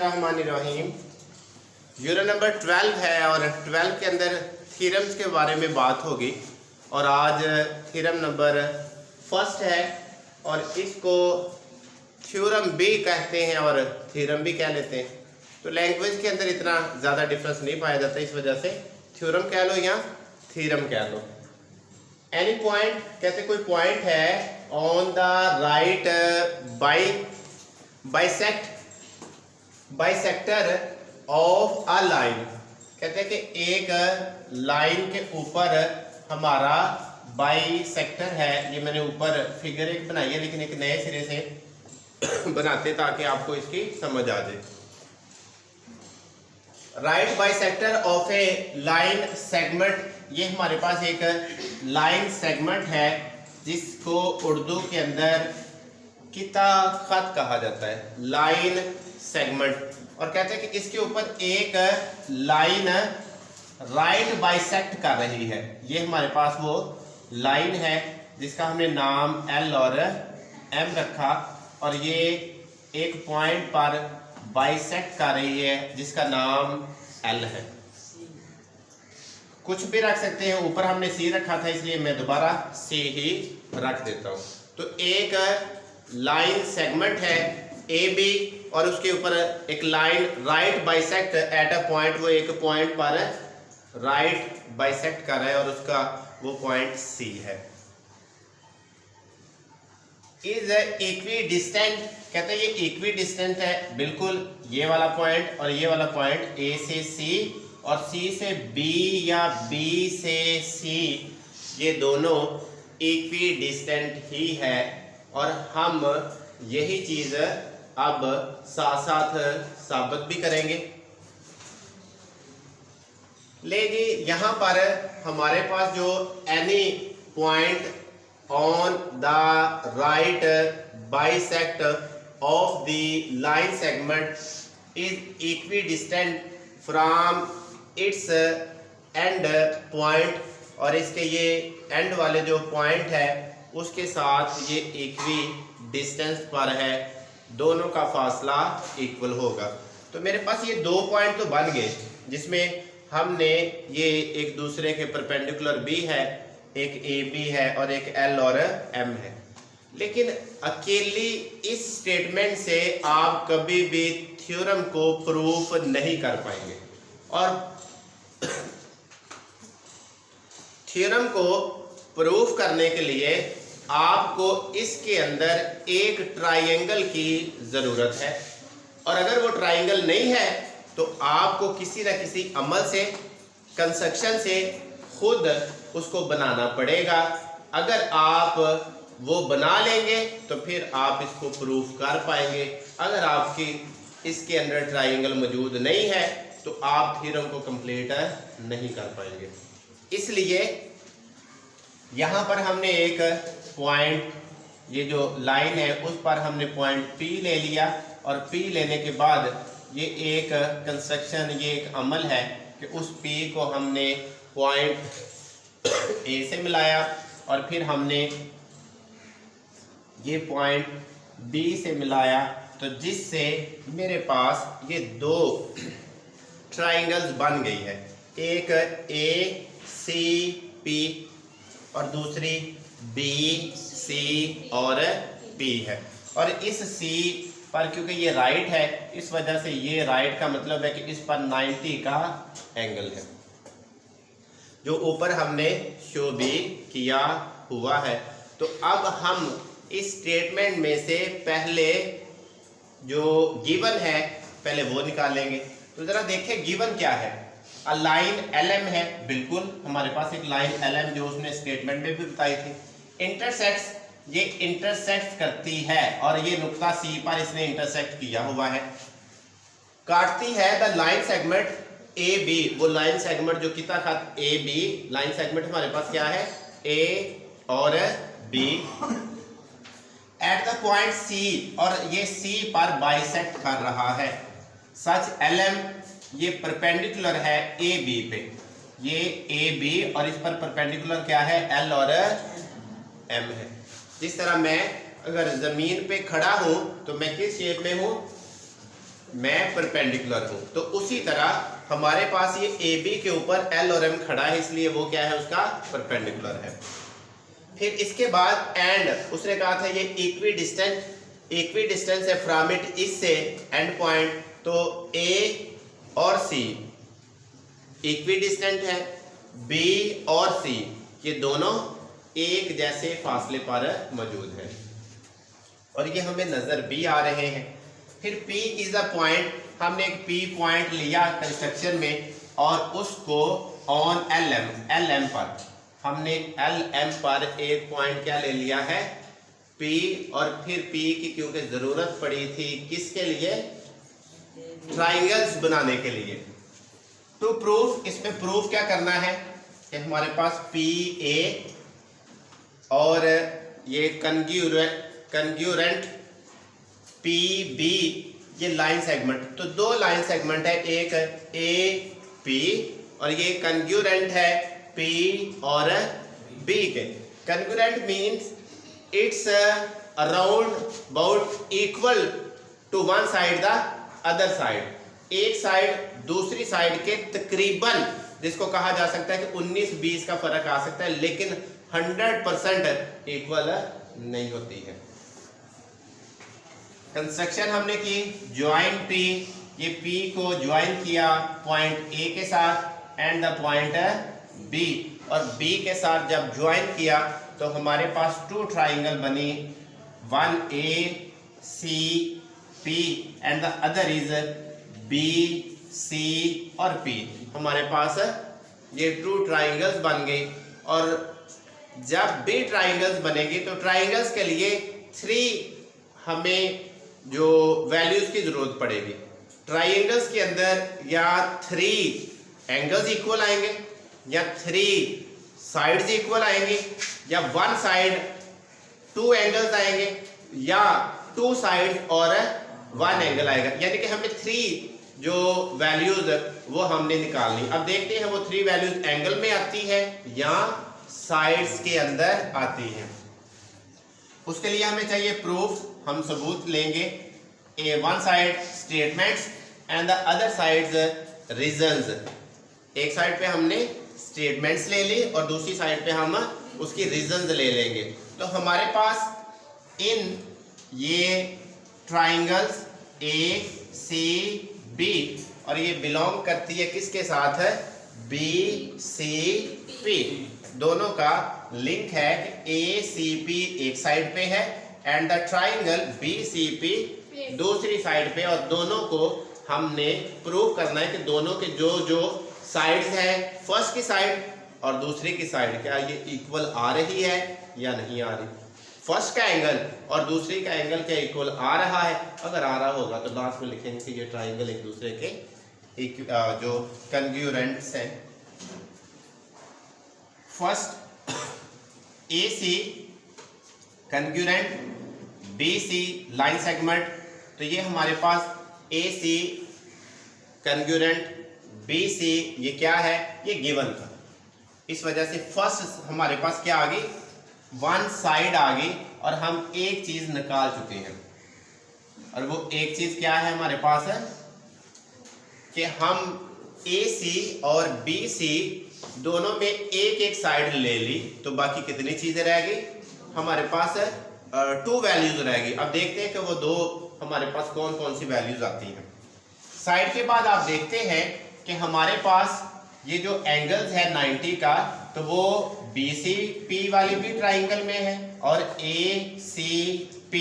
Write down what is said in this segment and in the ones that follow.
बिस्मिल्लाहिर्रहमानिर्रहीम। Unit number 12 है और 12 के अंदर थ्योरम्स के बारे में बात होगी और आज थ्योरम नंबर फर्स्ट है और इसको थ्योरम भी कहते हैं और थ्योरम भी कह लेते हैं। तो लैंग्वेज के अंदर इतना ज़्यादा डिफरेंस नहीं पाया जाता, इस वजह से थ्योरम कह लो या थ्योरम कह लो। एनी पॉइंट कहते कोई पॉइंट है on the right bisector of a line. कहते हैं कि एक लाइन के ऊपर हमारा बाइसेक्टर है। ये मैंने ऊपर फिगर एक बनाई है लेकिन एक नए सिरे से बनाते ताकि आपको इसकी समझ आ जाए। Right bisector of A line segment, ये हमारे पास एक लाइन सेगमेंट है जिसको उर्दू के अंदर किता खत कहा जाता है, लाइन सेगमेंट। और कहते हैं कि इसके ऊपर एक लाइन राइट बाइसेक्ट कर रही है। ये हमारे पास वो लाइन है जिसका हमने नाम एल और एम रखा और ये एक पॉइंट पर बाइसेक्ट कर रही है जिसका नाम एल है। कुछ भी रख सकते हैं, ऊपर हमने सी रखा था इसलिए मैं दोबारा सी ही रख देता हूं। तो एक लाइन सेगमेंट है ए बी और उसके ऊपर एक line right bisect at a point, वो एक पॉइंट पर राइट बाइसेक्ट कर रहा है और उसका वो पॉइंट सी है। इज इक्वी डिस्टेंट, कहते हैं ये इक्वी डिस्टेंट है बिल्कुल, ये वाला पॉइंट और ये वाला पॉइंट ए से सी और सी से बी या बी से सी, ये दोनों इक्वी डिस्टेंट ही है। और हम यही चीज अब साथ साथ साबित भी करेंगे। लेकिन यहां पर हमारे पास जो any point on the right bisect of the line segment is equidistant from its end point, और इसके ये एंड वाले जो पॉइंट है उसके साथ ये इक्वी डिस्टेंस पर है, दोनों का फासला इक्वल होगा। तो मेरे पास ये दो पॉइंट तो बन गए जिसमें हमने ये एक दूसरे के परपेंडिकुलर भी है, एक ए बी है और एक एल और एम है। लेकिन अकेली इस स्टेटमेंट से आप कभी भी थ्योरम को प्रूफ नहीं कर पाएंगे। और थ्योरम को प्रूफ करने के लिए आपको इसके अंदर एक ट्रायंगल की ज़रूरत है और अगर वो ट्रायंगल नहीं है तो आपको किसी न किसी अमल से, कंस्ट्रक्शन से खुद उसको बनाना पड़ेगा। अगर आप वो बना लेंगे तो फिर आप इसको प्रूफ कर पाएंगे। अगर आपकी इसके अंदर ट्रायंगल मौजूद नहीं है तो आप थ्योरम को कंप्लीट नहीं कर पाएंगे। इसलिए यहाँ पर हमने एक पॉइंट, ये जो लाइन है उस पर हमने पॉइंट P ले लिया और P लेने के बाद ये एक कंस्ट्रक्शन, ये एक अमल है कि उस P को हमने पॉइंट ए से मिलाया और फिर हमने ये पॉइंट बी से मिलाया, तो जिससे मेरे पास ये दो ट्रायंगल्स बन गई है, एक ए सी पी और दूसरी बी सी और पी है। और इस सी पर क्योंकि ये राइट है इस वजह से ये राइट का मतलब है कि इस पर 90 का एंगल है जो ऊपर हमने शो भी किया हुआ है। तो अब हम इस स्टेटमेंट में से पहले जो गिवन है पहले वो निकालेंगे। तो जरा देखें गिवन क्या है। अ लाइन LM है, बिल्कुल हमारे पास एक लाइन LM जो उसने स्टेटमेंट में भी बताई थी। इंटरसेक्ट्स, ये इंटरसेक्ट करती है और ये नुक्ता C पर इसने इंटरसेक्ट किया हुआ है। काटती है the line segment A B, वो लाइन सेगमेंट जो कितना खत ए बी, लाइन सेगमेंट हमारे पास क्या है ए और B at the point C, और ये सी पर बाइसेक्ट कर रहा है। सच LM ये परपेंडिकुलर है ए बी पे, ये ए बी और इस पर परपेंडिकुलर क्या है एल और एम है। जिस तरह मैं अगर जमीन पे खड़ा हूं तो मैं किस शेप में हूं, मैं परपेंडिकुलर हूं, तो उसी तरह हमारे पास ये ए बी के ऊपर एल और एम खड़ा है, इसलिए वो क्या है, उसका परपेंडिकुलर है। फिर इसके बाद एंड, उसने कहा था ये इक्वी डिस्टेंस है फ्रॉम इट, इससे एंड पॉइंट, तो ए और सी इक्वी डिस्टेंट है, बी और सी ये दोनों एक जैसे फासले पर मौजूद है और ये हमें नजर भी आ रहे हैं। फिर P इज अ पॉइंट, हमने एक P पॉइंट लिया कंस्ट्रक्शन में और उसको ऑन LM पर हमने LM पर एक पॉइंट क्या ले लिया है, P, और फिर P की क्योंकि जरूरत पड़ी थी किसके लिए, ट्राइंगल्स बनाने के लिए। टू प्रूफ, इसमें प्रूफ क्या करना है कि हमारे पास PA और ये कंग्यूरेंट PB ये लाइन सेगमेंट, तो दो लाइन सेगमेंट है, एक AP और ये कंग्यूरेंट है P और B के। Congruent means it's around about equal to one side the other side, एक साइड दूसरी साइड के तकरीबन, जिसको कहा जा सकता है कि 19-20 का फर्क आ सकता है, लेकिन 100% इक्वल नहीं होती है। कंस्ट्रक्शन हमने की, ज्वाइन P, ये P को ज्वाइन किया पॉइंट A के साथ एंड द पॉइंट B, और B के साथ जब ज्वाइन किया तो हमारे पास टू ट्राइंगल बनी, one ACP and the other is BC और P। हमारे पास ये टू ट्राइंगल्स बन गए, और जब भी ट्राइंगल्स बनेगी तो ट्राइंगल्स के लिए 3 हमें जो वैल्यूज की जरूरत पड़ेगी। ट्राइंगल्स के अंदर या 3 एंगल्स इक्वल आएंगे, या 3 साइड्स इक्वल आएंगी, या 1 साइड 2 एंगल्स आएंगे, या 2 साइड और 1 एंगल आएगा। यानी कि हमें 3 जो वैल्यूज वो हमने निकालनी। अब देखते हैं वो 3 वैल्यूज एंगल में आती है या साइड्स के अंदर आती है। उसके लिए हमें चाहिए प्रूफ, हम सबूत लेंगे। One side statements and the other sides reasons. एक साइड पे हमने स्टेटमेंट्स ले ली और दूसरी साइड पे हम उसकी रीजंस ले लेंगे। तो हमारे पास इन ये ट्राइंगल्स ACB और ये बिलोंग करती है किसके साथ है, BCP, दोनों का लिंक है कि ACP एक साइड पे है एंड द ट्राइंगल BCP दूसरी साइड पे, और दोनों को हमने प्रूव करना है कि दोनों के जो जो साइड्स हैं, फर्स्ट की साइड और दूसरी की साइड, क्या ये इक्वल आ रही है या नहीं आ रही। फर्स्ट का एंगल और दूसरी का एंगल क्या इक्वल आ रहा है, अगर आ रहा होगा तो लास्ट में लिखेंगे कि ये ट्राइंगल एक दूसरे के जो कंग्यूरेंट्स हैं। First AC कंग्यूरेंट, BC line segment, तो ये हमारे पास AC कंग्यूरेंट BC ये क्या है, ये गिवन था। इस वजह से फर्स्ट हमारे पास क्या आ गई, 1 साइड आ गई, और हम एक चीज निकाल चुके हैं। और वो एक चीज क्या है हमारे पास है कि हम AC और BC दोनों में एक एक साइड ले ली, तो बाकी कितनी चीजें रह गई, हमारे पास 2 वैल्यूज रहेगी। अब देखते हैं कि वो 2 हमारे पास कौन कौन सी वैल्यूज आती हैं। साइड के बाद आप देखते हैं कि हमारे पास ये जो एंगल्स है 90 का, तो वो BCP वाली भी ट्राइंगल में है और ACP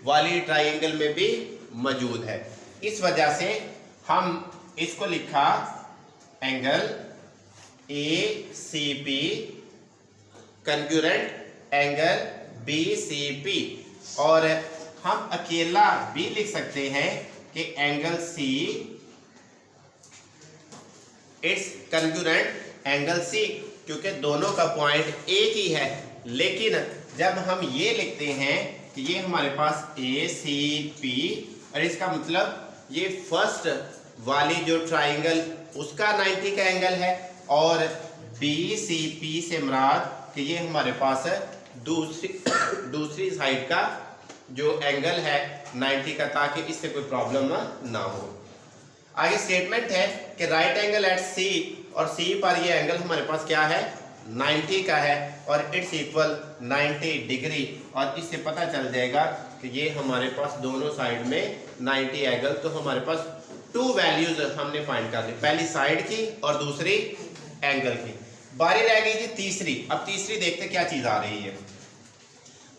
वाली ट्राइंगल में भी मौजूद है। इस वजह से हम इसको लिखा angle ACP congruent angle BCP, और हम अकेला भी लिख सकते हैं कि angle C it's congruent angle C, क्योंकि दोनों का पॉइंट एक ही है। लेकिन जब हम ये लिखते हैं कि ये हमारे पास ACP, और इसका मतलब ये फर्स्ट वाली जो ट्राइंगल उसका 90 का एंगल है, और BCP से मुराद कि ये हमारे पास है दूसरी साइड का जो एंगल है 90 का, ताकि इससे कोई प्रॉब्लम ना हो। आगे स्टेटमेंट है कि राइट एंगल एट सी, और सी पर ये एंगल हमारे पास क्या है 90 का है, और इट्स इक्वल 90 डिग्री। और इससे पता चल जाएगा कि ये हमारे पास दोनों साइड में 90 एंगल। तो हमारे पास 2 वैल्यूज हमने फाइंड कर ली, पहली साइड की और दूसरी एंगल की। बारी रह गई थी तीसरी। अब तीसरी देखते क्या चीज आ रही है।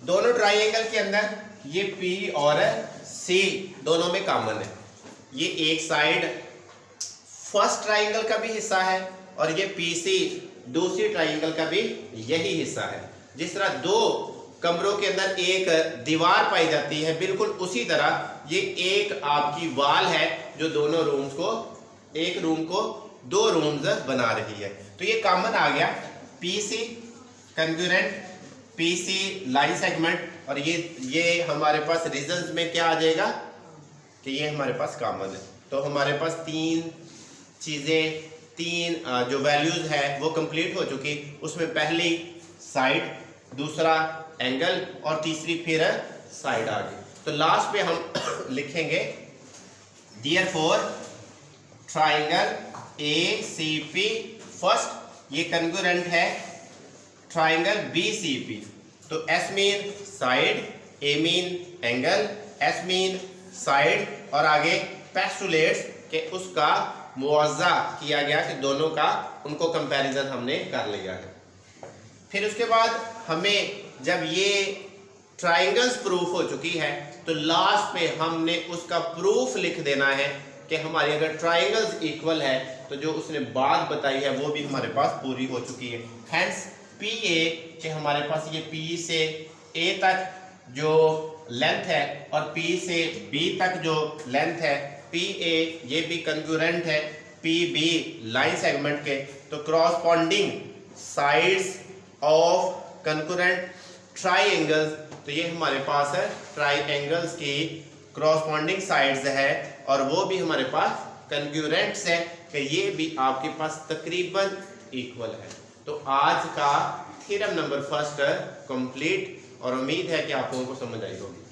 दोनों ट्राइंगल के अंदर ये P और C दोनों में कॉमन है। ये एक साइड फर्स्ट ट्राइंगल का भी हिस्सा है और ये PC दूसरी ट्राइंगल का भी यही हिस्सा है। जिस तरह 2 कमरों के अंदर एक दीवार पाई जाती है, बिल्कुल उसी तरह ये एक आपकी वॉल है जो दोनों रूम्स को, एक रूम को 2 रूम्स बना रही है। तो ये कॉमन आ गया PC congruent, PC line segment, और ये हमारे पास रीजंस में क्या आ जाएगा कि ये हमारे पास कॉमन है। तो हमारे पास 3 चीज़ें, 3 जो वैल्यूज है वो कंप्लीट हो चुकी। उसमें पहली साइड, दूसरा एंगल और तीसरी फिर साइड आ गई। तो लास्ट पे हम लिखेंगे देयरफॉर ट्राइंगल ACP फर्स्ट ये कंग्रुएंट है ट्राइंगल BCP। तो S mean side, A mean angle, S mean side, और आगे पेस्टुलेट्स के उसका मुआवजा किया गया कि दोनों का उनको कंपैरिजन हमने कर लिया है। फिर उसके बाद हमें जब ये ट्राइंगल्स प्रूफ हो चुकी है तो लास्ट पे हमने उसका प्रूफ लिख देना है कि हमारी अगर ट्राइंगल्स इक्वल है तो जो उसने बात बताई है वो भी हमारे पास पूरी हो चुकी है। हैंस PA कि हमारे पास ये P से A तक जो लेंथ है और P से B तक जो लेंथ है, PA ये भी कंग्रुएंट है PB लाइन सेगमेंट के। तो corresponding sides of congruent triangles, तो ये हमारे पास है ट्राइंगल्स की क्रॉसपॉन्डिंग साइड्स है और वो भी हमारे पास कंग्रुएंट्स है कि ये भी आपके पास तकरीबन इक्वल है। तो आज का थ्योरम नंबर फर्स्ट कंप्लीट, और उम्मीद है कि आप लोगों को समझ आई होगी।